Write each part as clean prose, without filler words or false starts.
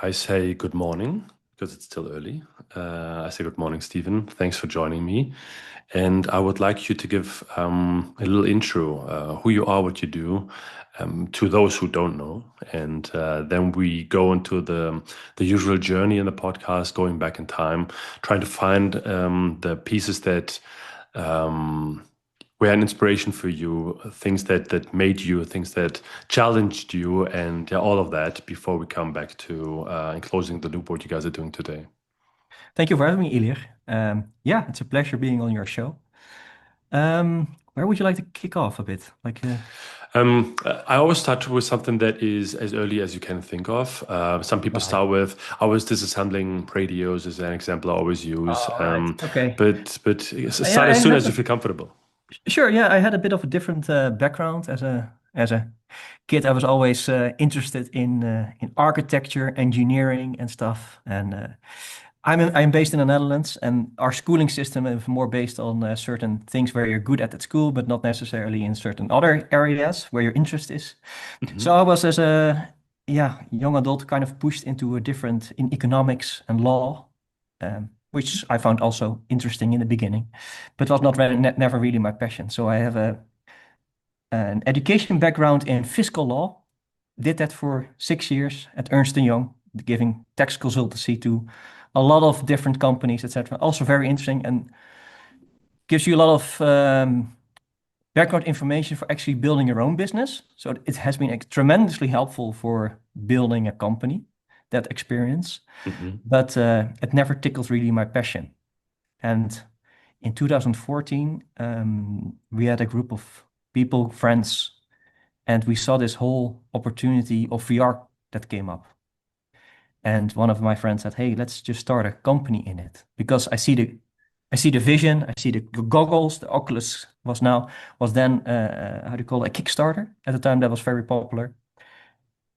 I say good morning because it's still early. I say good morning, Stephen. Thanks for joining me. And I would like you to give a little intro, who you are, what you do, to those who don't know. And then we go into the usual journey in the podcast, going back in time, trying to find the pieces that um, were an inspiration for you, things that made you, things that challenged you, and yeah, all of that before we come back to closing the loop what you guys are doing today. Thank you for having me, Ilir. Yeah, it's a pleasure being on your show. Where would you like to kick off a bit? I always start with something that is as early as you can think of. Some people Right. start with, I was disassembling radios as an example I always use. All right. Okay. But Yeah, start I as soon had as you a feel comfortable. sure. Yeah, I had a bit of a different background as a kid. I was always interested in architecture, engineering, and stuff. And I'm based in the Netherlands, and our schooling system is more based on certain things where you're good at school, but not necessarily in certain other areas where your interest is. So Mhm. I was as a young adult kind of pushed into a different in economics and law, which I found also interesting in the beginning, but was not really, never really my passion. So I have an education background in fiscal law. Did that for 6 years at Ernst& Young, giving tax consultancy to a lot of different companies, etc. Also very interesting and gives you a lot of background information for actually building your own business. So it has been tremendously helpful for building a company, that experience. Mhm. But it never tickled really my passion. And in 2014, we had a group of people, friends, and we saw this whole opportunity of VR that came up. And one of my friends said, "Hey, let's just start a company in it because I see the vision, I see the goggles. The Oculus was then how do you call it, a Kickstarter at the time that was very popular.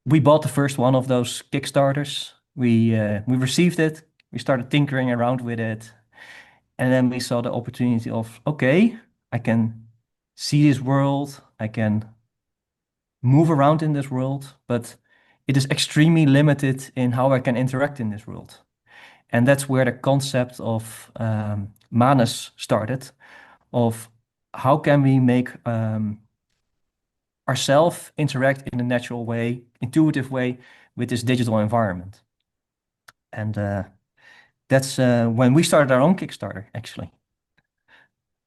We bought the first one of those Kickstarters. We received it. We started tinkering around with it, and then we saw the opportunity of okay, I can see this world, I can move around in this world, but it is extremely limited in how I can interact in this world. And that's where the concept of MANUS started, of how can we make ourselves interact in a natural way, intuitive way with this digital environment. And that's when we started our own Kickstarter, actually.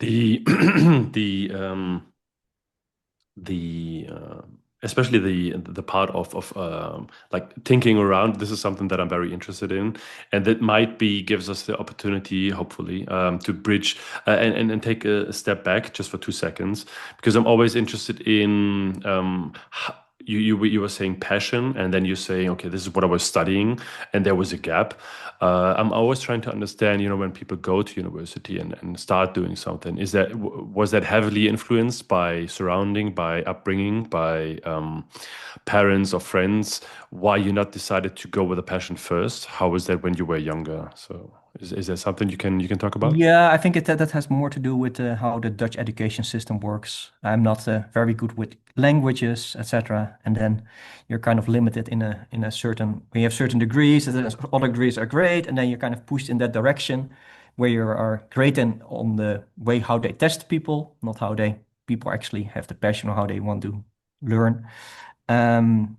The the the especially the part of like thinking around, this is something that I'm very interested in, and that might be gives us the opportunity, hopefully, to bridge and take a step back just for 2 seconds, because I'm always interested in you were saying passion, and then you're saying, okay, this is what I was studying, and there was a gap. I'm always trying to understand, when people go to university and start doing something, was that heavily influenced by surrounding, by upbringing, by parents or friends? Why you not decided to go with a passion first? How was that when you were younger? So is there something you can talk about? Yeah, I think that has more to do with how the Dutch education system works. I'm not very good with languages, etc. And then you're kind of limited in a certain. We have certain degrees, and then other degrees are great, and then you're kind of pushed in that direction where you are great in on the way how they test people, not how they people actually have the passion or how they want to learn.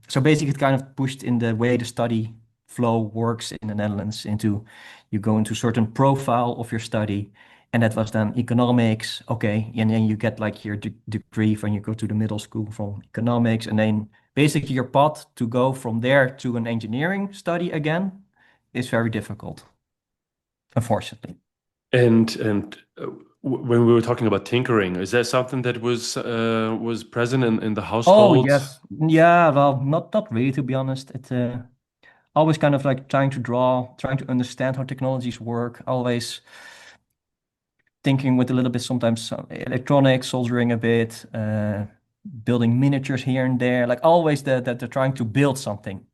So basically, it kind of pushed in the way the study flow works in the Netherlands into you go into certain profile of your study, and that was then economics. Okay, and then you get like your degree when you go to the middle school from economics, and then basically your path to go from there to an engineering study again is very difficult, unfortunately. And when we were talking about tinkering, is that something that was present in the Oh household? yes, yeah. Well, not really, to be honest. It always kind of like trying to draw, trying to understand how technologies work. Always thinking with a little bit sometimes electronics, soldering a bit, building miniatures here and there. Like always, the trying to build something.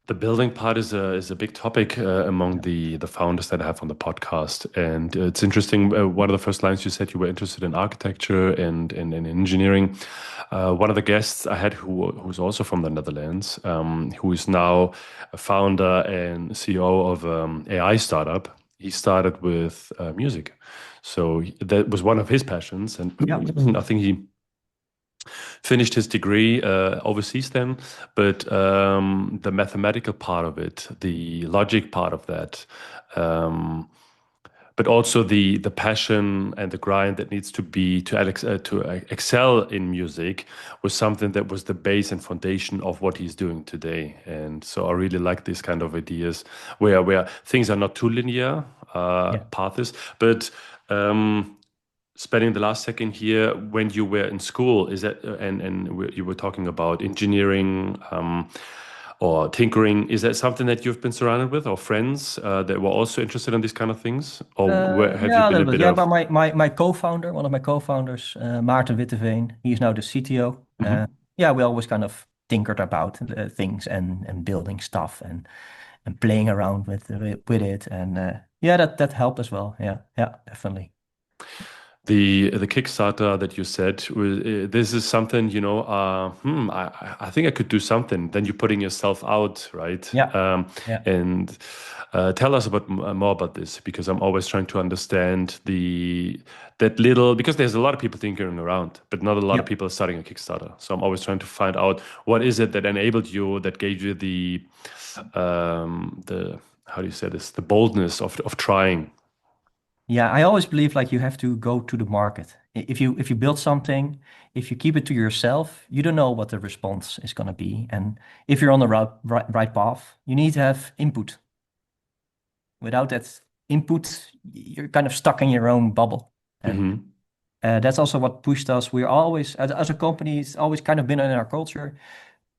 The building part is a big topic among the founders that I have on the podcast, and it's interesting. One of the first lines you said you were interested in architecture and engineering. One of the guests I had who's also from the Netherlands, who is now a founder and CEO of AI startup. He started with music, so that was one of his passions, and Yeah. I think he finished his degree overseas then, but the mathematical part of it, the logic part of that, um, but also the passion and the grind that needs to be to excel in music was something that was the base and foundation of what he's doing today. And so I really like these kind of ideas where things are not too linear Yeah. paths, but spending the last second here when you were in school, is that you were talking about engineering or tinkering, is that something that you've been surrounded with, or friends that were also interested in these kind of things, or where have you Yeah, a been a little bit. bit Yeah, but of my co-founder, one of my co-founders, Maarten Witteveen, he's now the CTO. Mhm. Yeah, we always kind of tinkered about things and building stuff and playing around with it, and yeah, that helped as well. Yeah, yeah, definitely. The Kickstarter that you said, this is something, I think I could do something. Then you're putting yourself out, right? Yeah, yeah, And tell us about more about this, because I'm always trying to understand that little, because there's a lot of people tinkering around, but not a lot of yeah. people are starting a Kickstarter. So I'm always trying to find out what is it that enabled you, that gave you the how do you say this, the boldness of trying. Yeah, I always believe like you have to go to the market. If you build something, if you keep it to yourself, you don't know what the response is going to be. And if you're on the right path, you need to have input. Without that input, you're kind of stuck in your own bubble. And Hmm. that's also what pushed us. We're always, as a company, it's always kind of been in our culture.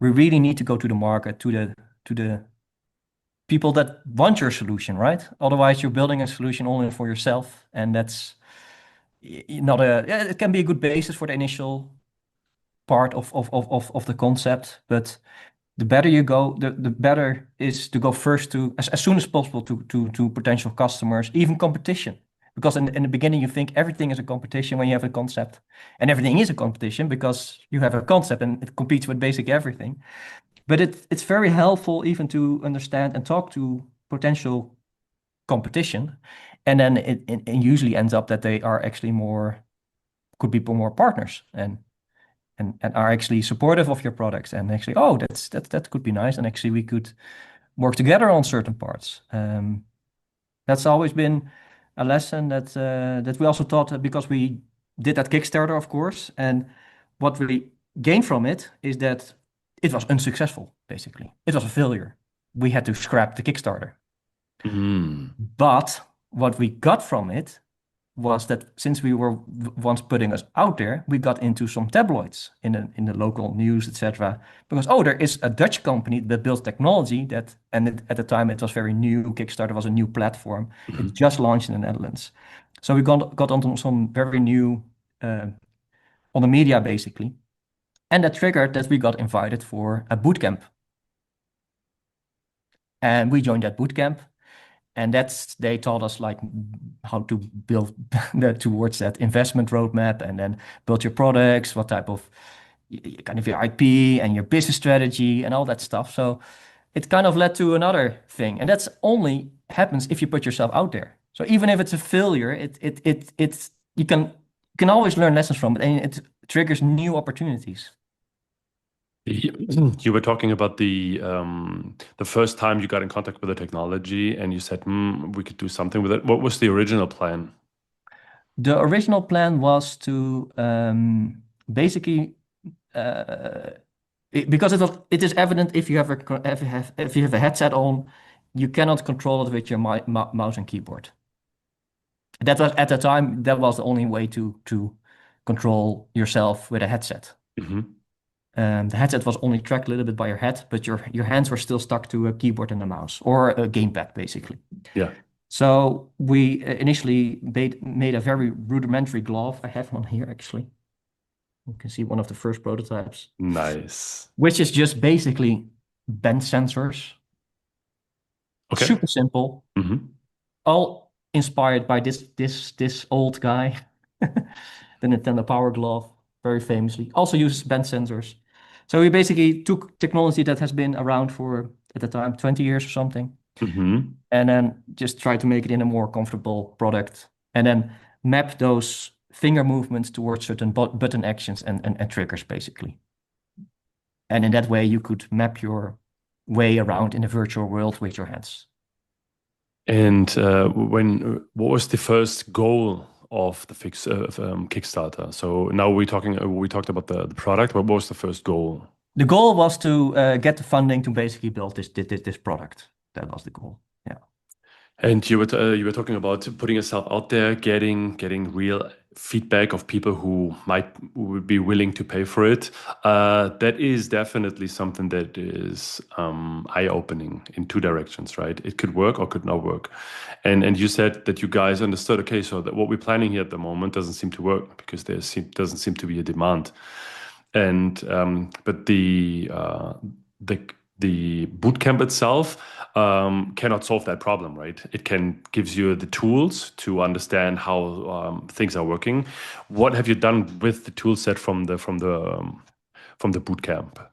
We really need to go to the market, to the people that want your solution, right? Otherwise, you're building a solution only for yourself, and that's not a. Yeah, it can be a good basis for the initial part of the concept, but the better you go, the better is to go first to as soon as possible to potential customers, even competition. Because in the beginning you think everything is a competition when you have a concept, and everything is a competition because you have a concept and it competes with basically everything. But it's very helpful even to understand and talk to potential competition, and then it usually ends up that they are actually more could be more partners and are actually supportive of your products and actually, oh, that could be nice, and actually we could work together on certain parts. That's always been a lesson that we also taught because we did that Kickstarter, of course, and what we gained from it is that it was unsuccessful, basically. It was a failure. We had to scrap the Kickstarter. Mm. But what we got from it was that since we were once putting us out there, we got into some tabloids in the local news, etc. Because oh, there is a Dutch company that builds technology that, and at the time it was very new. Kickstarter was a new platform. It Mhm. just launched in the Netherlands, so we got onto some very new on the media basically, and that triggered that we got invited for a bootcamp, and we joined that bootcamp. And that's they taught us like how to build that towards that investment roadmap and then build your products, what type of kind of your IP and your business strategy and all that stuff. So it kind of led to another thing. And that's only happens if you put yourself out there. So even if it's a failure, it's you can always learn lessons from it and it triggers new opportunities. You were talking about the first time you got in contact with the technology, and you said, we could do something with it. What was the original plan? The original plan was to basically uh, because it is evident if you have if you have a headset on, you cannot control it with your mouse and keyboard. That was at the time that was the only way to control yourself with a headset. Hmm. The headset was only tracked a little bit by your head, but your hands were still stuck to a keyboard and a mouse or a gamepad basically. Yeah, So we initially made a very rudimentary glove. I have one here actually. You can see one of the first prototypes, nice. which is just basically bend sensors. Okay. Super simple, Hmm. all inspired by this old guy, the Nintendo Power Glove, very famously. Also uses bend sensors. So we basically took technology that has been around for, at the time, 20 years or something, Hmm. and then just try to make it in a more comfortable product, and then map those finger movements towards certain button actions and triggers, basically. And in that way, you could map your way around in the virtual world with your hands. And what was the first goal of the fix of Kickstarter? So now we talked about the product. What was the first goal? The goal was to get the funding to basically build this product. That was the goal. Yeah. And you were talking about putting yourself out there, getting real feedback of people who would be willing to pay for it. That is definitely something that is eye-opening in two directions, right? It could work or could not work. And you said that you guys understood, okay, so that what we're planning here at the moment doesn't seem to work because doesn't seem to be a demand. And but the the bootcamp itself cannot solve that problem, right? It can gives you the tools to understand how things are working. What have you done with the tool set from the bootcamp?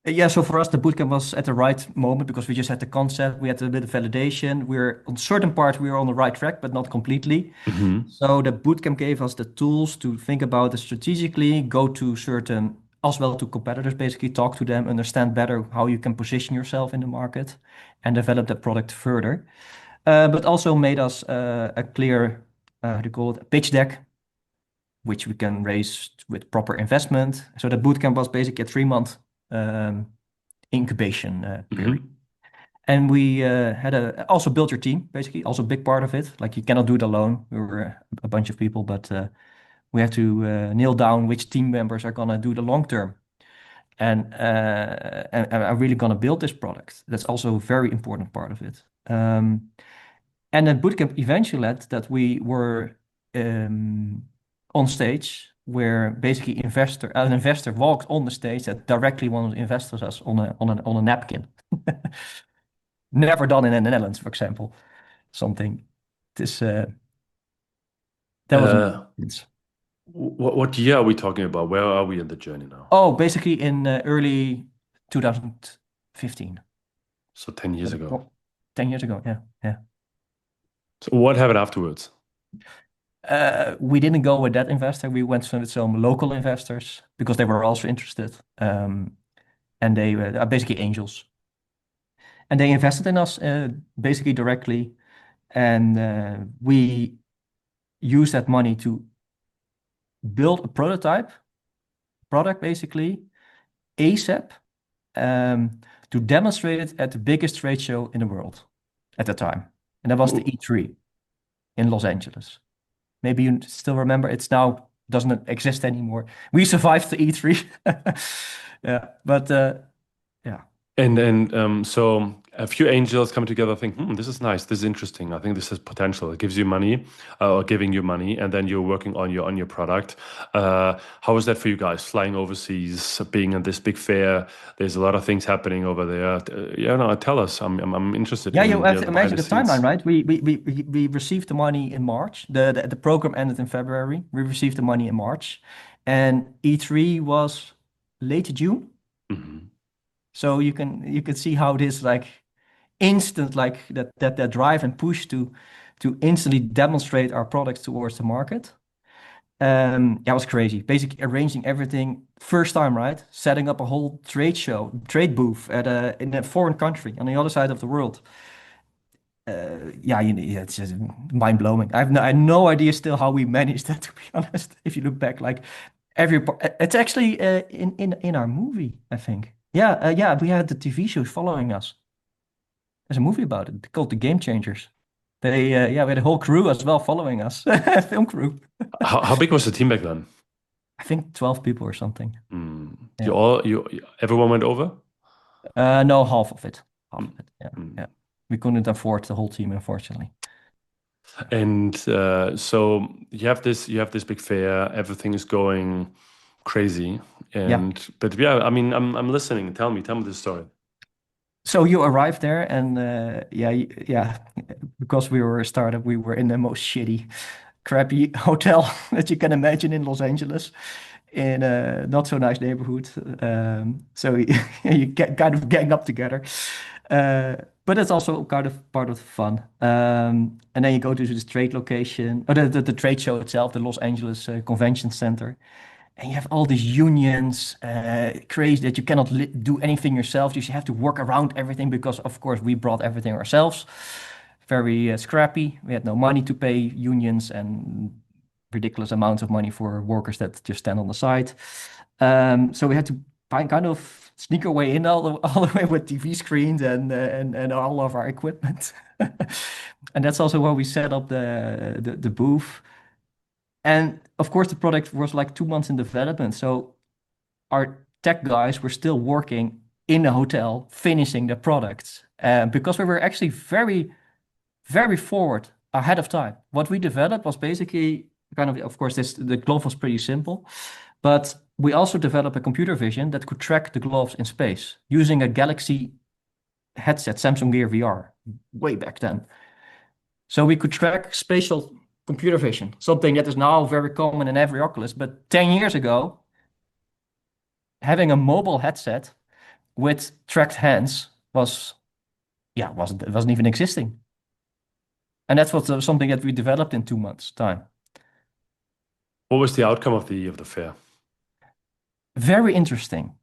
Yeah, so for us, the bootcamp was at the right moment because we just had the concept, we had a bit of validation. We're on certain parts, we were on the right track, but not completely. Hmm. So the bootcamp gave us the tools to think about it strategically, go to certain, as well to competitors, basically talk to them, understand better how you can position yourself in the market and develop that product further. But also made us a clear, how do you call it, a pitch deck, which we can raise with proper investment. So the bootcamp was basically a 3 month incubation period. Hmm. And we had also built your team, basically, also a big part of it. Like you cannot do it alone. We were a bunch of people, but we have to nail down which team members are gonna do the long term and are really gonna build this product. That's also a very important part of it. And then bootcamp eventually led that we were on stage where basically an investor walked on the stage that directly wanted to invest with us on a napkin. Never done in the Netherlands, for example. Something. This that was an Uh, experience. what year are we talking about? Where are we in the journey now? Oh, basically in early 2015. So 10 years ago. Oh, 10 years ago. Yeah, yeah. So what happened afterwards? We didn't go with that investor. We went with some local investors because they were also interested. And they are basically angels. And they invested in us basically directly. And we used that money to build a prototype product basically ASAP to demonstrate it at the biggest trade show in the world at the time. And that was the E3 in Los Angeles. Maybe you still remember, it's now doesn't exist anymore. We survived the E3. Yeah, but yeah. And so a few angels come together, think, this is nice, this is interesting. I think this has potential. It gives you money, or giving you money, and then you're working on your product. How was that for you guys? Flying overseas, being at this big fair. There's a lot of things happening over there. Yeah, no, tell us. I'm interested Yeah, you in have to the behind imagine the the timeline, scenes. right? We received the money in March. The program ended in February. We received the money in March, and E3 was late June. Hmm. So you can see how this like instant like that drive and push to instantly demonstrate our products towards the market. Yeah, it was crazy. Basically arranging everything first time, right? Setting up a whole trade show, trade booth in a foreign country on the other side of the world. Yeah, yeah, it's just mind blowing. I have no idea still how we managed that, to be honest. If you look back, like it's actually in our movie, I think. Yeah, yeah, we had the TV shows following us. There's a movie about it called The Game Changers. Yeah, we had a whole crew as well following us, film crew. How big was the team back then? I think 12 people or something. You Yeah. all everyone went over? No, half of it. Half Mm, of it. Yeah, mm. yeah. We couldn't afford the whole team, unfortunately. And so you have this big fair, everything is going crazy. Yeah. And but yeah, I mean, I'm listening. Tell me the story. So you arrived there, and yeah, because we were a startup, we were in the most shitty, crappy hotel that you can imagine in Los Angeles, in a not so nice neighborhood. So you get kind of gang up together, uh, but it's also kind of part of the fun. And then you go to this trade location, or the trade show itself, the Los Angeles Convention Center. And you have all these unions, crazy that you cannot do anything yourself. You have to work around everything because, of course, we brought everything ourselves. Very scrappy. We had no money to pay unions and ridiculous amounts of money for workers that just stand on the side. So we had to find kind of sneak our way in all the way with TV screens and all of our equipment. And that's also where we set up the booth. And of course, the product was like 2 months in development. So our tech guys were still working in the hotel, finishing the products, because we were actually very, very forward ahead of time. What we developed was basically of course, the glove was pretty simple, but we also developed a computer vision that could track the gloves in space using a Galaxy headset, Samsung Gear VR, way back then. So we could track spatial computer vision, something that is now very common in every Oculus. But 10 years ago, having a mobile headset with tracked hands wasn't even existing. And that's something that we developed in 2 months' time. What was the outcome of the fair? Very interesting.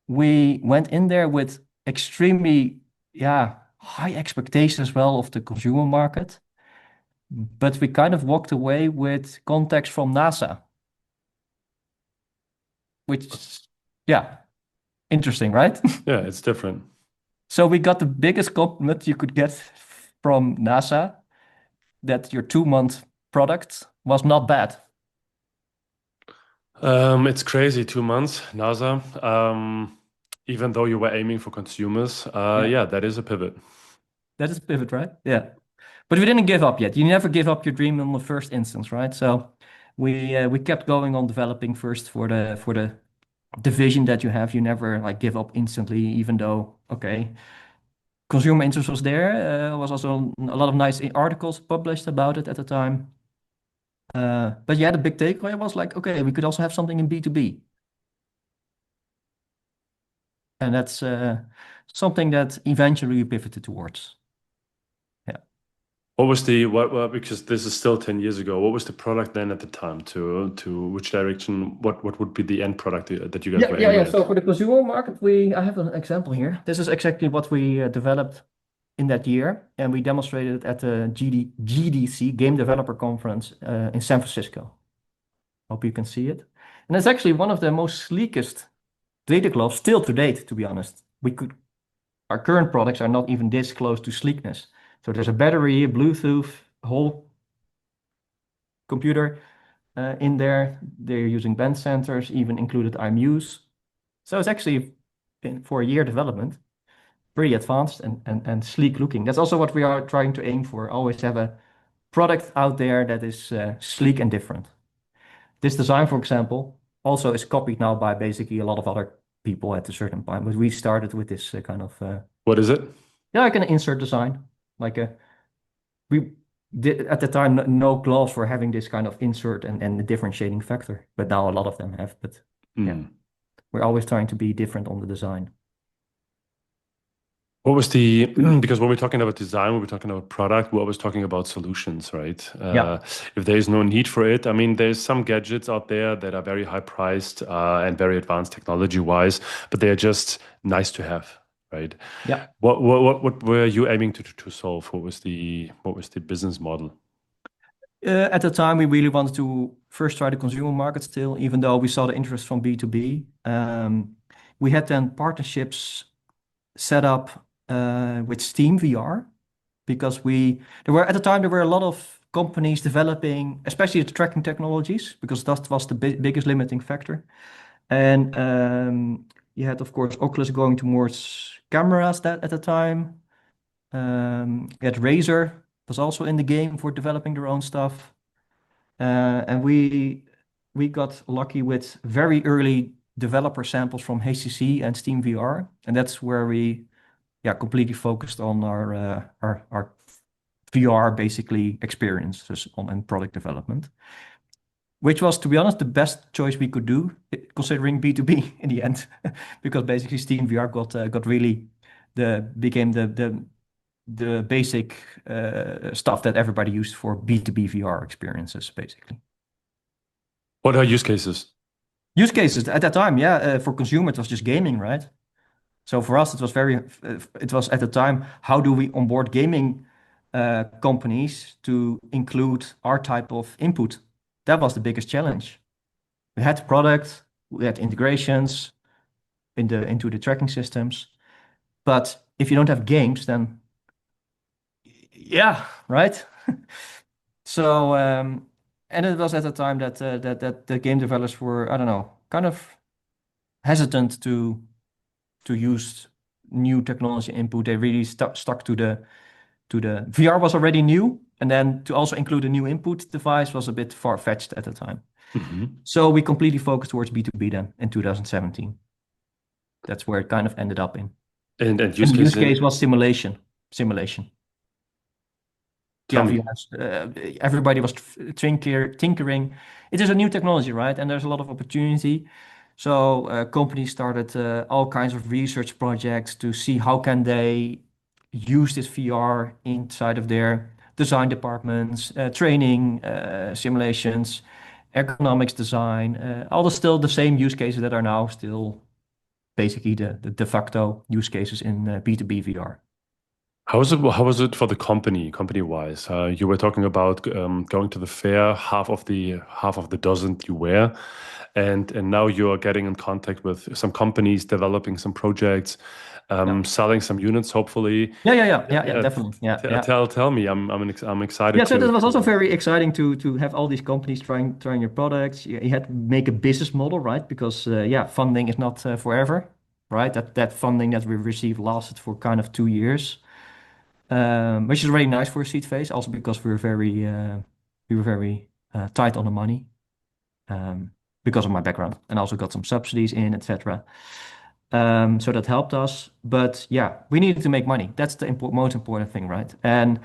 We went in there with extremely, high expectations as well of the consumer market, but we kind of walked away with contacts from NASA, which, yeah, interesting, right? Yeah, it's different. So we got the biggest compliment you could get from NASA that your 2 month product was not bad. It's crazy, 2 months, NASA. Even though you were aiming for consumers, Yeah, yeah, that is a pivot. that is a pivot, right? Yeah. But we didn't give up yet. You never give up your dream on the first instance, right? So we kept going on developing first for the division that you have. You never like give up instantly, even though okay, consumer interest was there. Was also a lot of nice articles published about it at the time. But yeah, the big takeaway was like, okay, we could also have something in B2B. And that's something that eventually we pivoted towards. Yeah. What was because this is still 10 years ago, what was the product then at the time to which direction, what would be the end product that you guys Yeah, were yeah, aiming yeah. at? So for the consumer market, I have an example here. This is exactly what we developed in that year, and we demonstrated it at the GDC Game Developer Conference in San Francisco. Hope you can see it. And it's actually one of the most sleekest data gloves still to date, to be honest. Our current products are not even this close to sleekness. So there's a battery, Bluetooth, whole computer in there. They're using band sensors, even included IMUs. So it's actually for a year development, pretty advanced and sleek looking. That's also what we are trying to aim for. Always have a product out there that is sleek and different. This design, for example, also is copied now by basically a lot of other people at a certain point. But we started with this What is it? yeah, like an insert design. Like a we did at the time no gloves for having this kind of insert and the differentiating factor, but now a lot of them have. But yeah, Hmm. we're always trying to be different on the design. What was because when we're talking about design, when we're talking about product, we're always talking about solutions, right? Yeah. If there is no need for it, I mean, there's some gadgets out there that are very high priced and very advanced technology wise, but they are just nice to have, right? Yeah. What were you aiming to solve? What was the business model? At the time, we really wanted to first try the consumer market still, even though we saw the interest from B2B. We had then partnerships set up with Steam VR because at the time there were a lot of companies developing, especially the tracking technologies, because that was the biggest limiting factor. And you had, of course, Oculus going towards cameras that at the time. You had Razer was also in the game for developing their own stuff. And we got lucky with very early developer samples from HTC and Steam VR, and that's where we yeah, completely focused on our VR basically experiences on and product development, which was, to be honest, the best choice we could do considering B2B in the end, because basically Steam VR got really became the basic stuff that everybody used for B2B VR experiences, basically. What are use cases? Use cases at that time, yeah, for consumer it was just gaming, right? So for us, it was at the time, how do we onboard gaming companies to include our type of input? That was the biggest challenge. We had the product, we had integrations into the tracking systems, but if you don't have games, then yeah, right? So and it was at the time that the game developers were, I don't know, kind of hesitant to use new technology input. They really stuck to the VR was already new, and then to also include a new input device was a bit far-fetched at the time. Hmm. So we completely focused towards B2B then in 2017. That's where it kind of ended up in. And use And the use cases. case was simulation. Simulation. Tell Yeah, me. VRs. Everybody was tinkering. It is a new technology, right? And there's a lot of opportunity. So companies started all kinds of research projects to see how can they use this VR inside of their design departments, training, simulations, ergonomics design, all still the same use cases that are now still basically the de facto use cases in B2B VR. How was it for the company wise? You were talking about going to the fair, half of the dozen you were, and now you are getting in contact with some companies, developing some projects, Yeah. selling some units, hopefully. Yeah, Yeah, definitely. Yeah. tell me, I'm Yeah, excited so that was also to. very exciting to have all these companies trying your products. You had to make a business model, right? Because yeah, funding is not forever, right? That funding that we received lasted for kind of 2 years, which is really nice for a seed phase. Also because we were very tight on the money, because of my background, and also got some subsidies in, etc. So that helped us. But yeah, we needed to make money. That's the most important thing, right? And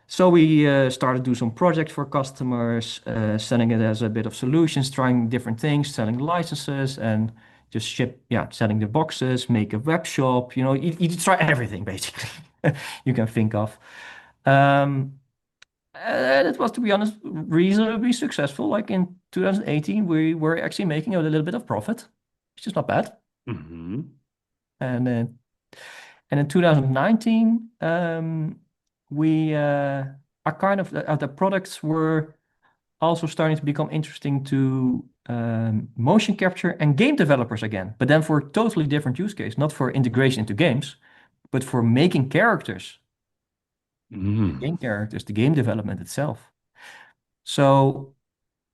so we started to do some projects for customers, selling it as a bit of solutions, trying different things, selling licenses, and just selling the boxes, make a web shop. You try everything basically you can think of. Um, and it was, to be honest, reasonably successful. Like in 2018, we were actually making a little bit of profit, which is not bad. Mhm. And in 2019, we are kind of the products were also starting to become interesting to motion capture and game developers again, but then for a totally different use case, not for integration into games, but for making characters, Mm. game characters, the game development itself. So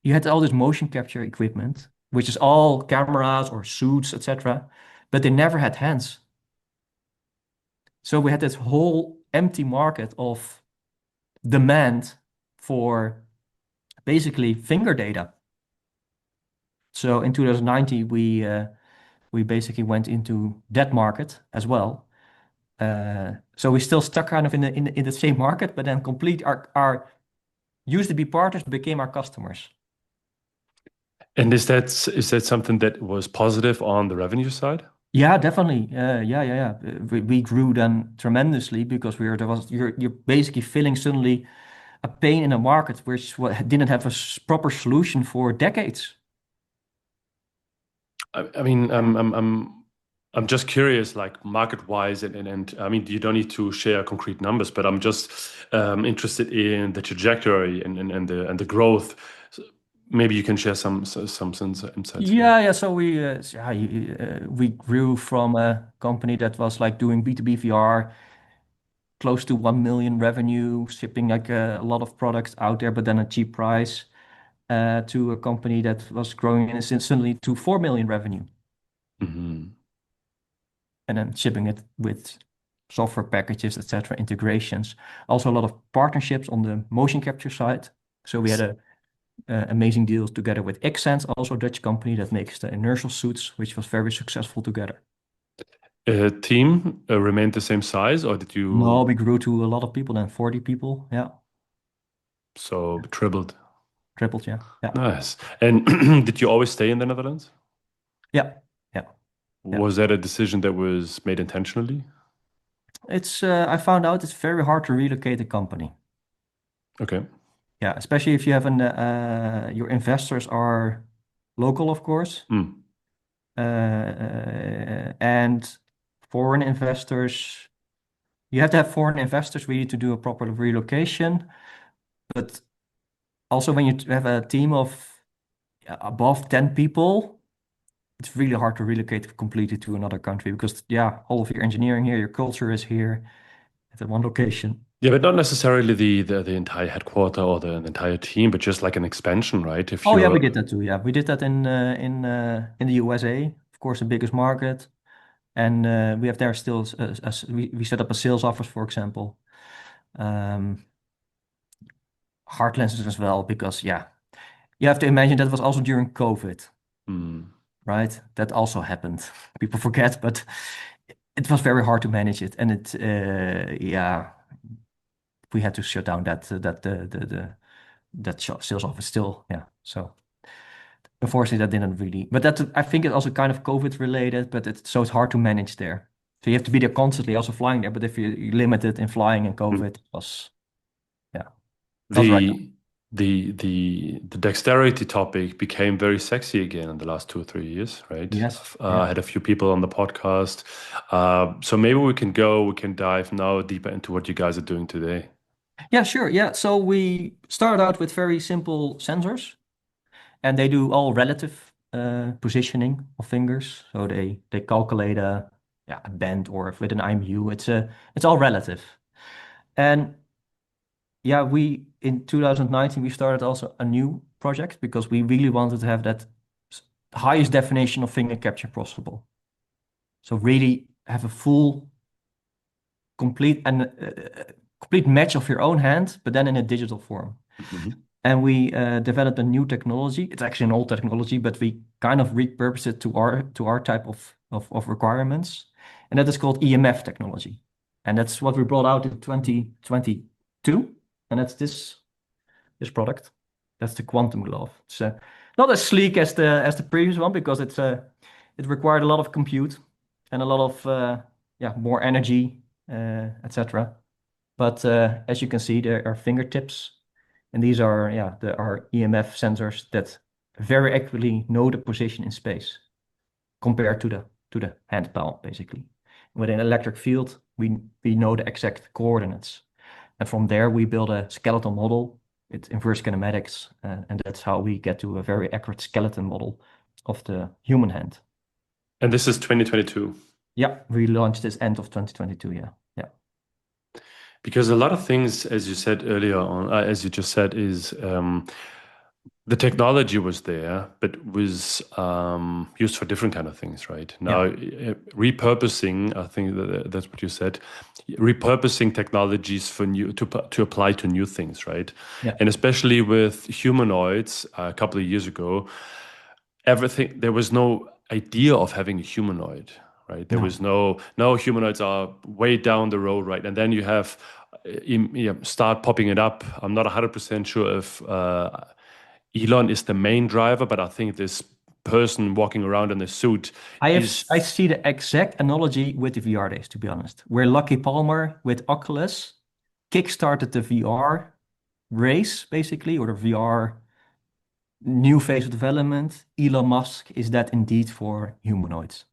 you had all this motion capture equipment, which is all cameras or suits, etc., but they never had hands. So we had this whole empty market of demand for basically finger data. So in 2019, we basically went into that market as well. So we still stuck kind of in the same market, but then complete our used to be partners became our customers. And is that something that was positive on the revenue side? Yeah, definitely. Yeah. We grew then tremendously because you're basically filling suddenly a pain in a market which didn't have a proper solution for decades. I mean, I'm just curious, like market wise, and I mean, you don't need to share concrete numbers, but I'm just interested in the trajectory and the growth. So maybe you can share some insights here. Yeah. So we grew from a company that was like doing B2B VR, close to 1 million revenue, shipping like a lot of products out there, but then a cheap price, to a company that was growing instantly to 4 million revenue, Hmm. and then shipping it with software packages, etc., integrations. Also a lot of partnerships on the motion capture side. So we had amazing deals together with Xsense, also a Dutch company that makes the inertial suits, which was very successful together. Team remained the same size, or did No, you we grew to a lot of people, then 40 people. Yeah, so tripled? tripled. Yeah, yeah, Nice. And did you always stay in the Netherlands? yeah, yeah, yeah. Was that a decision that was made intentionally? I found out it's very hard to relocate a company. Okay. Yeah, especially if you have your investors are local, of course, Mm. and foreign investors. You have to have foreign investors really to do a proper relocation. But also, when you have a team of above 10 people, it's really hard to relocate completely to another country because, yeah, all of your engineering here, your culture is here at one location. Yeah, but not necessarily the entire headquarter or the entire team, but just like an expansion, right? If Oh yeah, we you're did that too. Yeah, we did that in the USA, of course, the biggest market, and we have there still we set up a sales office, for example, um, hard lenses as well, because yeah, you have to imagine that was also during COVID, mm, right? That also happened. People forget, but it was very hard to manage it, and yeah, we had to shut down that sales office still. Yeah, so. Unfortunately, that didn't really. But that I think it's also kind of COVID related, but it's hard to manage there. So you have to be there constantly, also flying there. But if you're limited in flying and mm. COVID, it was yeah, it was right. The dexterity topic became very sexy again in the last 2 or 3 years, right? Yes, I yeah, had a few people on the podcast, so maybe we can dive now deeper into what you guys are doing today. yeah, sure, yeah. So we started out with very simple sensors, and they do all relative positioning of fingers. So they calculate a bend, or if with an IMU, it's all relative. And yeah, we in 2019 we started also a new project because we really wanted to have that s- highest definition of finger capture possible. So really have a full, complete match of your own hand, but then in a digital form. Mhm. And we developed a new technology. It's actually an old technology, but we kind of repurposed it to our type of requirements, and that is called EMF technology. And that's what we brought out in 2022, and that's this product. That's the quantum glove. It's not as sleek as the previous one because it required a lot of compute and a lot of yeah, more energy, etc. But as you can see, there are fingertips, and these are yeah our EMF sensors that very accurately know the position in space compared to the hand palm, basically. With an electric field, we know the exact coordinates. And from there, we build a skeletal model with inverse kinematics, and that's how we get to a very accurate skeleton model of the human hand. And this is 2022. Yeah, we launched this end of 2022. Yeah, yeah, Because a lot of things, as you said earlier on, as you just said, is the technology was there, but was used for different kind of things, right? Now, yeah, repurposing, I think that's what you said, repurposing technologies for new to apply to new things, right? yeah. And especially with humanoids, a couple of years ago, everything there was no idea of having a humanoid, right? There was No, no humanoids are way down the road, right? And then you have yeah, start popping it up. I'm not 100% sure if Elon is the main driver, but I think this person walking around in a suit I is. see the exact analogy with the VR days, to be honest, where Lucky Palmer with Oculus kickstarted the VR race, basically, or the VR new phase of development. Elon Musk is that indeed for humanoids.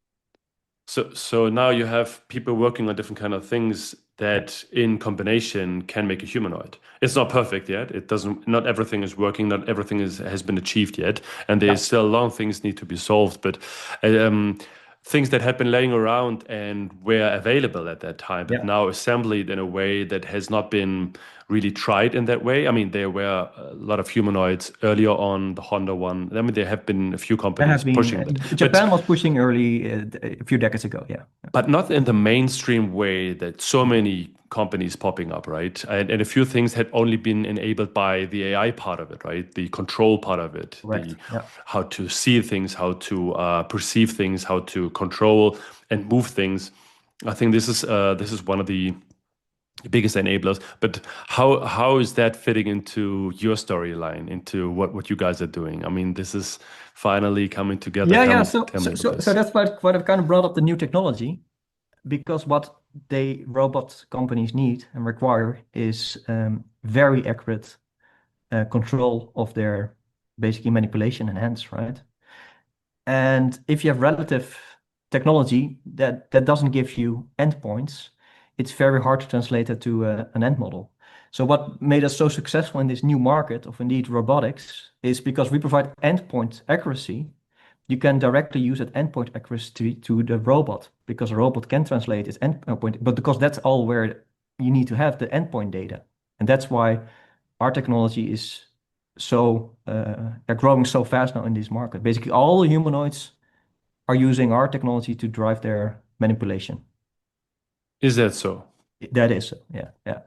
So now you have people working on different kind of things Yeah, that in combination can make a humanoid. It's not perfect yet. It doesn't, not everything is working, not everything has been achieved yet. And yeah, there's still a lot of things need to be solved. But um, things that have been laying around and were available at that time, but yeah. now assembled in a way that has not been really tried in that way. I mean, there were a lot of humanoids earlier on, the Honda one. I mean, there have been a few There companies have been pushing that. But Japan was pushing early a few decades ago. Yeah, but not in the mainstream way that so many companies popping up, right? And a few things had only been enabled by the AI part of it, right? The control part of it, correct. the Yeah, how to see things, how to perceive things, how to control and move things. I think this is one of the biggest enablers. But how is that fitting into your storyline, into what you guys are doing? I mean, this is finally coming together. Yeah, yeah. Tell me about So this. that's why I've kind of brought up the new technology, because what they robot companies need and require is very accurate control of their basically manipulation and hands, right? And if you have relative technology that doesn't give you endpoints, it's very hard to translate it to an end model. So what made us so successful in this new market of indeed robotics is because we provide endpoint accuracy. You can directly use that endpoint accuracy to the robot because a robot can translate its endpoint, but because that's all where you need to have the endpoint data. And that's why our technology is so they're growing so fast now in this market. Basically, all the humanoids are using our technology to drive their manipulation. Is that so? That is so. Yeah, yeah,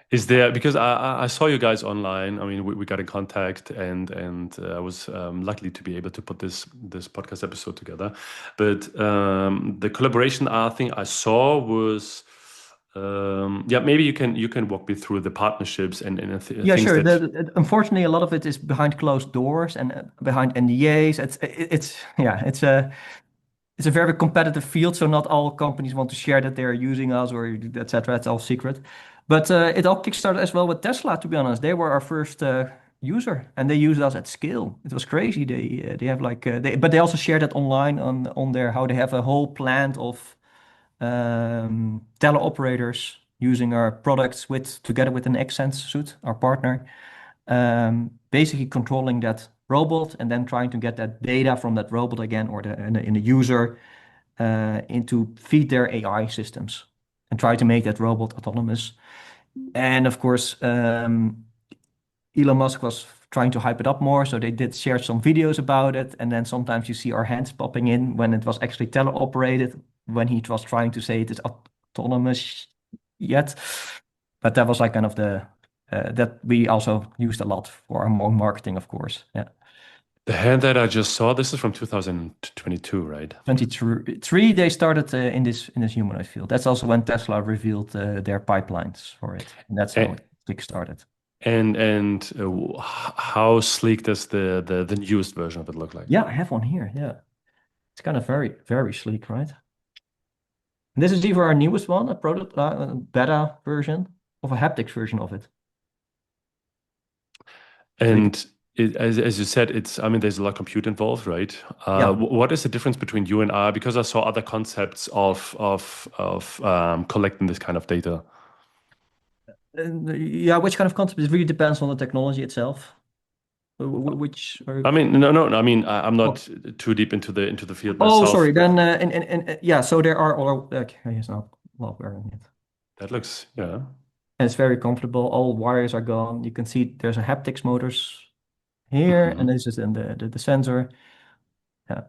Is there, because I saw you guys online. I mean, we got in contact, and I was lucky to be able to put this podcast episode together. But the collaboration I think I saw was yeah, maybe you can walk me through the partnerships and yeah. things Sure. that. Unfortunately, a lot of it is behind closed doors and behind NDAs. It's yeah, it's a very competitive field, so not all companies want to share that they're using us or etc. It's all secret. But it all kickstarted as well with Tesla, to be honest. They were our first user, and they used us at scale. It was crazy. They have like but they also share that online on their how they have a whole plant of teleoperators using our products with together with an Xsense suit, our partner, basically controlling that robot and then trying to get that data from that robot again or in the user into feed their AI systems and try to make that robot autonomous. And of course, Elon Musk was trying to hype it up more, so they did share some videos about it. And then sometimes you see our hands popping in when it was actually teleoperated, when he was trying to say it is autonomous yet. But that was like kind of the that we also used a lot for our own marketing, of course. Yeah. The hand that I just saw, this is from 2022, right? 23, they started in this humanoid field. That's also when Tesla revealed their pipelines for it. And that's how And it kickstarted. how sleek does the newest version of it look like? Yeah, I have one here. Yeah. It's kind of very, very sleek, right? And this is either our newest one, a product, beta version of a haptics version of it. So you can, And as you said, it's, I mean, there's a lot of compute involved, right? yeah. What is the difference between you and I? Because I saw other concepts of collecting this kind of data. Yeah, which kind of concept? It really depends on the technology itself. Which are, I mean, no. I mean, I'm oh, not too deep into the field oh, myself, sorry. but Then, yeah, so there are all, okay, it's not well wearing it. that looks, yeah. And it's very comfortable. All wires are gone. You can see there's a haptics motors here, and Hmm. this is in the sensor. Yeah.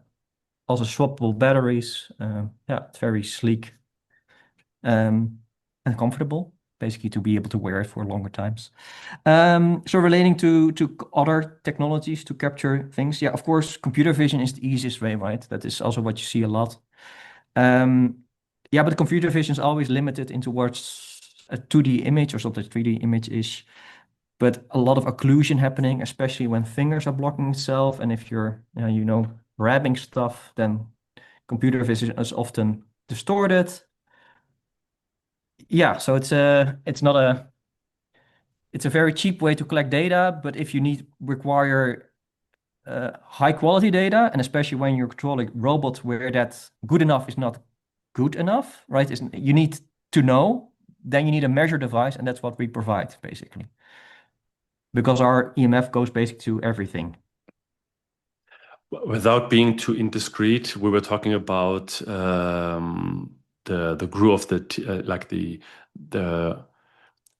Also swappable batteries. Yeah, it's very sleek and comfortable, basically to be able to wear it for longer times. So relating to other technologies to capture things, yeah, of course, computer vision is the easiest way, right? That is also what you see a lot. Um, yeah, but computer vision is always limited into what's a 2D image or sometimes 3D image is, but a lot of occlusion happening, especially when fingers are blocking itself. And if you're, grabbing stuff, then computer vision is often distorted. Yeah, so it's not a it's a very cheap way to collect data, but if you require high quality data, and especially when you're controlling robots where that good enough is not good enough, right? You need to know, then you need a measure device, and that's what we provide basically. Because our EMF goes basically to everything. Without being too indiscreet, we were talking about the grew of like the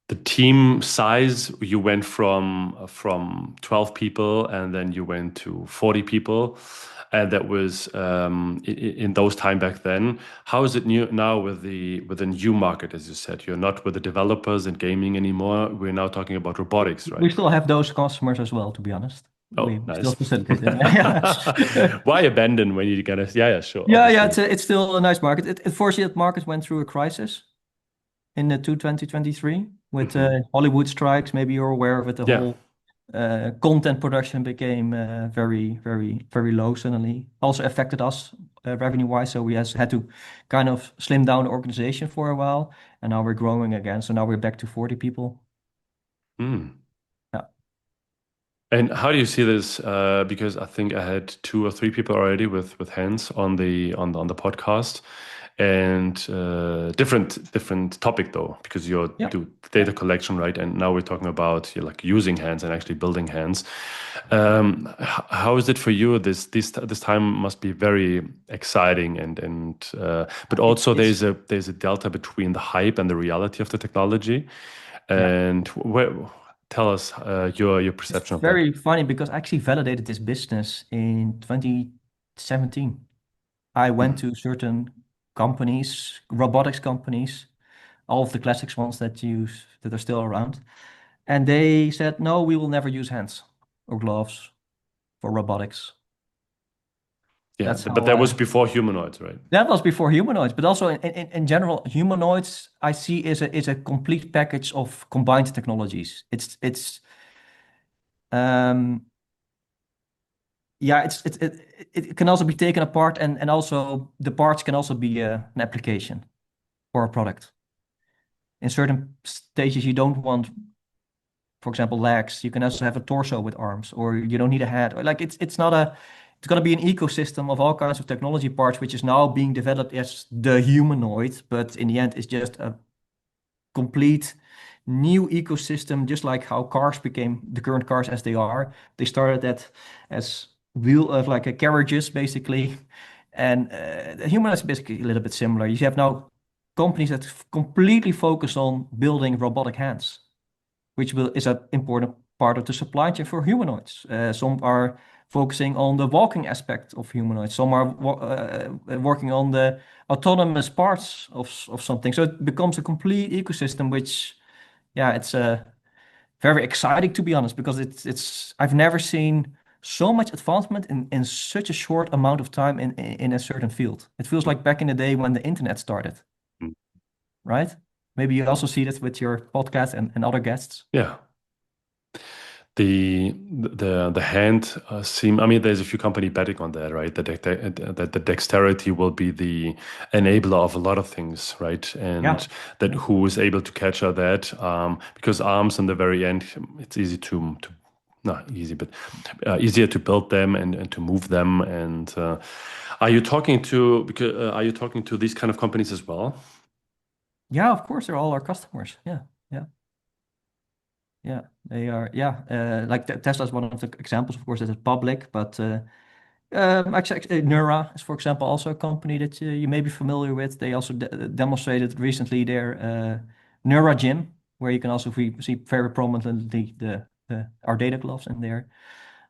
the team size. You went from 12 people and then you went to 40 people, and that was in those time back then. How is it new now with the new market? As you said, you're not with the developers and gaming anymore. We're now talking about robotics, We right? still have those customers as well, to be honest. Oh, We still nice. facilitate it. Yeah. Why abandon when you gotta? Yeah, yeah, sure, Yeah, yeah, obviously. it's still a nice market. Unfortunately, that market went through a crisis in the 2023 with Hmm. Hollywood strikes. Maybe you're aware of it. The Yeah. whole content production became very, very, very low suddenly. Also affected us revenue-wise, so we had to kind of slim down the organization for a while, and now we're growing again. So now we're back to 40 people. Mm. Yeah, And how do you see this? Because I think I had two or three people already with hands on the podcast, and different topic though, because you yeah, do yeah. data collection, right? And now we're talking about like using hands and actually building hands. How is it for you? This time must be very exciting, but also It's there's a delta between the hype and the reality of the technology. yeah. And tell us your It's perception of that. very funny because I actually validated this business in 2017. I went Mhm. to certain companies, robotics companies, all of the classics ones that are still around, and they said, no, we will never use hands or gloves for robotics. Yeah, That's but how that was before humanoids, right? that was before humanoids, but also in general, humanoids I see is a complete package of combined technologies. It's um yeah, it can also be taken apart and also the parts can also be an application or a product. In certain stages, you don't want, for example, legs. You can also have a torso with arms, or you don't need a head. Or like it's not a it's going to be an ecosystem of all kinds of technology parts, which is now being developed as the humanoid, but in the end, it's just a complete new ecosystem, just like how cars became the current cars as they are. They started that as wheel of like a carriages, basically, and the human is basically a little bit similar. You have now companies that completely focus on building robotic hands, which is an important part of the supply chain for humanoids. Some are focusing on the walking aspect of humanoids. Some are working on the autonomous parts of something. So it becomes a complete ecosystem, which, yeah, it's very exciting to be honest, because it's I've never seen so much advancement in such a short amount of time in a certain field. It feels like back in the day when the internet started, Mhm. right? Maybe you also see this with your podcast and other guests. Yeah. The hand seem. I mean, there's a few company betting on that, right? That the dexterity will be the enabler of a lot of things, right? And Yeah. that Yeah. who is able to capture that, because arms in the very end, it's easy to not easy, but easier to build them and to move them. And are you talking to these kind of companies as well? Yeah, of course, they're all our customers. Yeah, yeah, yeah. They are. Yeah, like Tesla is one of the examples, of course, that is public. But Neura is, for example, also a company that you may be familiar with. They also demonstrated recently their Neura gym, where you can also see very prominently our data gloves in there.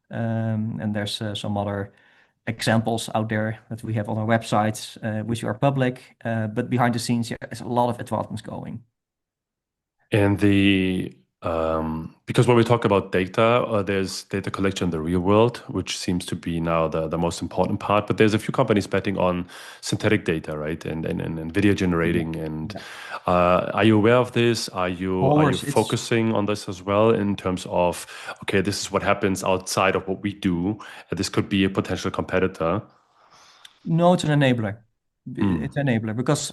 And there's some other examples out there that we have on our websites, which are public. But behind the scenes, yeah, there's a lot of advancements going. And because when we talk about data, there's data collection in the real world, which seems to be now the most important part. But there's a few companies betting on synthetic data, right? And video Yeah. generating. And Yeah. are you aware of this? Of Are you course, it's focusing on this as well in terms of, okay, this is what happens outside of what we do. This could be a potential competitor. no, it's an enabler. It's Mm, an enabler because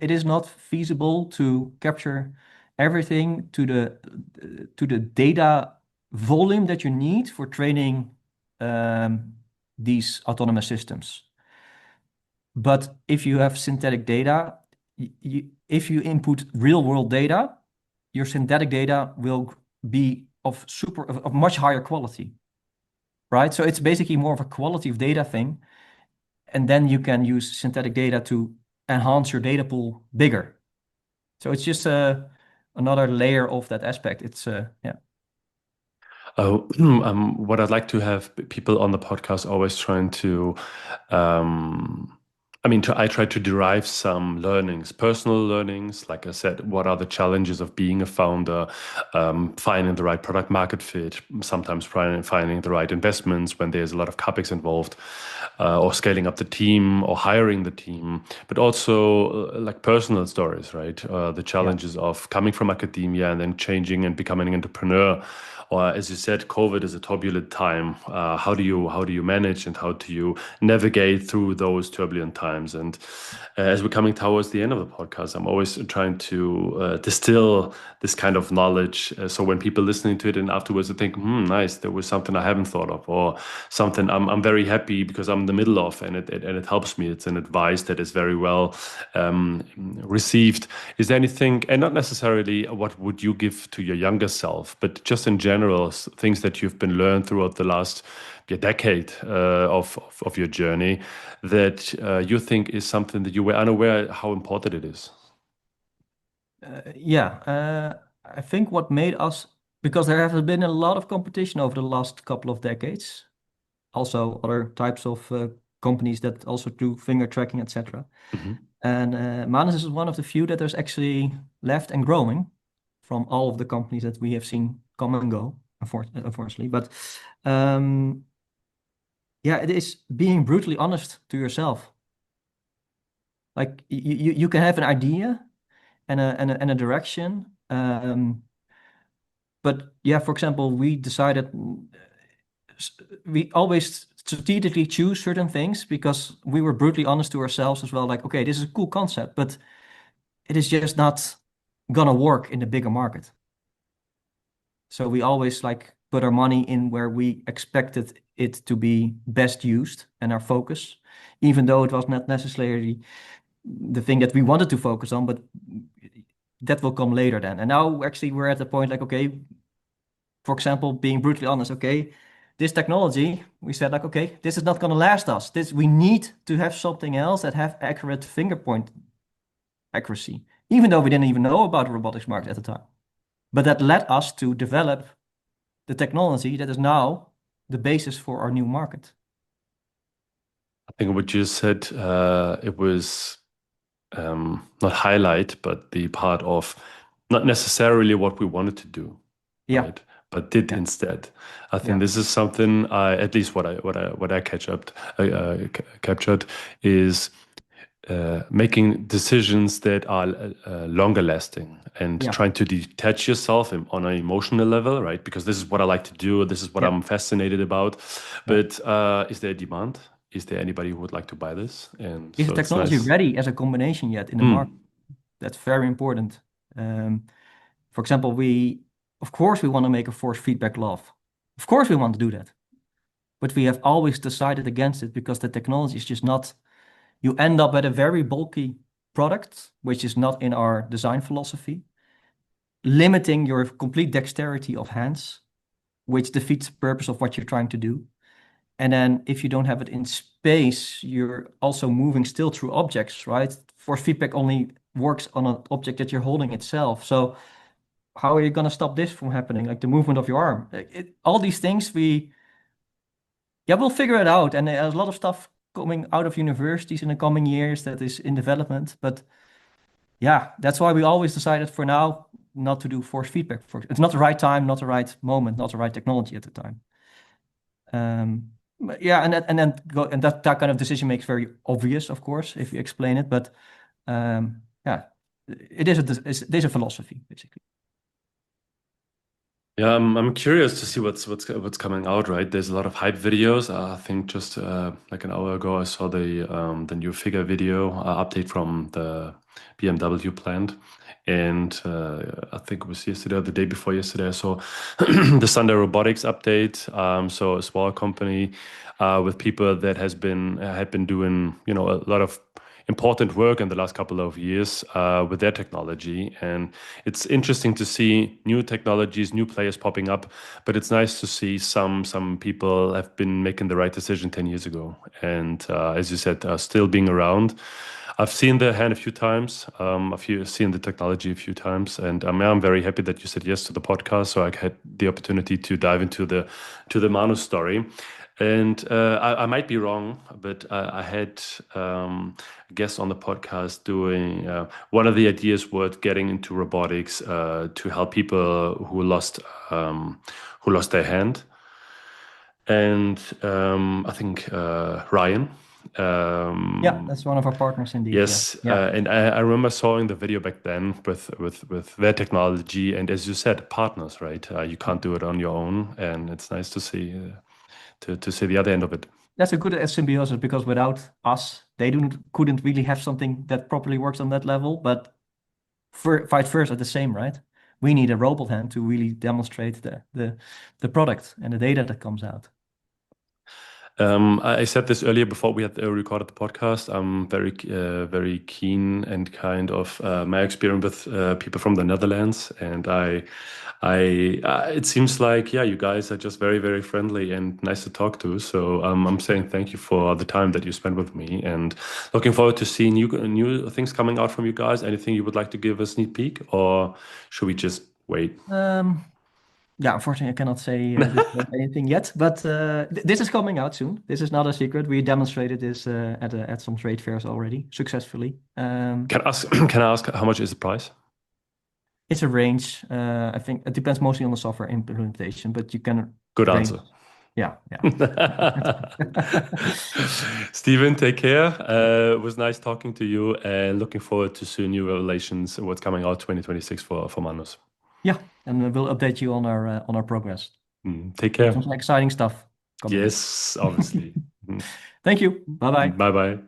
it is not feasible to capture everything to the data volume that you need for training these autonomous systems. But if you have synthetic data, if you input real world data, your synthetic data will be of much higher quality, right? So it's basically more of a quality of data thing. And then you can use synthetic data to enhance your data pool bigger. So it's just another layer of that aspect. It's yeah. what I'd like to have people on the podcast always trying to um, I mean, I try to derive some learnings, personal learnings. Like I said, what are the challenges of being a founder, finding the right product market fit, sometimes finding the right investments when there's a lot of CapEx involved, or scaling up the team or hiring the team, but also like personal stories, right? The Yeah. challenges of coming from academia and then changing and becoming an entrepreneur. Or as you said, COVID is a turbulent time. How do you manage and how do you navigate through those turbulent times? And as we're coming towards the end of the podcast, I'm always trying to distill this kind of knowledge. So when people listening to it and afterwards they think, nice, there was something I haven't thought of, or something I'm very happy because I'm in the middle of, and it helps me. It's an advice that is very well received. Is there anything, and not necessarily what would you give to your younger self, but just in general, things that you've been learned throughout the last decade of your journey that you think is something that you were unaware how important it is? Yeah, I think what made us, because there has been a lot of competition over the last couple of decades, also other types of companies that also do finger tracking, etc. Mhm. And Manus is one of the few that is actually left and growing from all of the companies that we have seen come and go, unfortunately. But yeah, it is being brutally honest to yourself. Like you can have an idea and a direction. But yeah, for example, we decided we always strategically choose certain things because we were brutally honest to ourselves as well. Like, okay, this is a cool concept, but it is just not gonna work in the bigger market. So we always like put our money in where we expected it to be best used and our focus, even though it was not necessarily the thing that we wanted to focus on, but that will come later then. And now actually we're at the point like, okay, for example, being brutally honest, okay, this technology, we said like, okay, this is not going to last us. This we need to have something else that have accurate finger point accuracy, even though we didn't even know about the robotics market at the time. But that led us to develop the technology that is now the basis for our new market. I think what you said, it was not highlight, but the part of not necessarily what we wanted to do, Yeah, right? But did yeah, instead. I think yeah, this is something at least what I captured is making decisions that are longer lasting and yeah, trying to detach yourself on an emotional level, right? Because this is what I like to do. This is what yeah, I'm fascinated about. yeah. But is there a demand? Is there anybody who would like to buy this? And Is the so it's technology nice. ready as a combination yet in the market? Hmm. That's very important. Um, For example, of course, we want to make a force feedback lav. Of course, we want to do that. But we have always decided against it because the technology is just not, you end up at a very bulky product, which is not in our design philosophy, limiting your complete dexterity of hands, which defeats the purpose of what you're trying to do. And then if you don't have it in space, you're also moving still through objects, right? Force feedback only works on an object that you're holding itself. So how are you going to stop this from happening? Like the movement of your arm. All these things yeah, we'll figure it out. And there's a lot of stuff coming out of universities in the coming years that is in development. But yeah, that's why we always decided for now not to do force feedback. It's not the right time, not the right moment, not the right technology at the time. But yeah, and that kind of decision makes very obvious, of course, if you explain it. But yeah, it is a philosophy, basically. Yeah, I'm curious to see what's coming out, right? There's a lot of hype videos. I think just like an hour ago, I saw the new figure video update from the BMW plant, and I think it was yesterday or the day before yesterday. I saw the Sunday Robotics update. So a small company with people that had been doing a lot of important work in the last couple of years with their technology. And it's interesting to see new technologies, new players popping up. But it's nice to see some people have been making the right decision 10 years ago. And as you said, still being around. I've seen the hand a few times. Seen the technology a few times, and I'm very happy that you said yes to the podcast, so I had the opportunity to dive into the Manus story. And I might be wrong, but I had a guest on the podcast doing one of the ideas was getting into robotics to help people who lost their hand. And I think Ryan. Yeah, Um, that's one of our partners indeed. Yeah. yes, Yeah. and I remember seeing the video back then with their technology, and as you said, partners, right? You Yeah. can't do it on your own, and it's nice to see to see the other end of it. That's a good symbiosis because without us, they couldn't really have something that properly works on that level. But vice versa, the same, right? We need a robot hand to really demonstrate the product and the data that comes out. I said this earlier before we had recorded the podcast. I'm very keen and kind of my experience with people from the Netherlands, and it seems like yeah, you guys are just very friendly and nice to talk to. So I'm saying thank you for the time that you spent with me, and looking forward to seeing new things coming out from you guys. Anything you would like to give a sneak peek, or should we just wait? Um, yeah, unfortunately, I cannot say anything yet, but this is coming out soon. This is not a secret. We demonstrated this at some trade fairs already successfully. Can I ask how much is the price? It's a range. I think it depends mostly on the software implementation, but you can Good range. answer. Yeah, yeah. Stephen, take care. It was nice talking to you and looking forward to seeing new revelations and what's coming out 2026 for Manus. Yeah, and we'll update you on our progress. Take We have care. some exciting stuff coming. Yes, obviously. Thank you. Bye bye. Bye bye.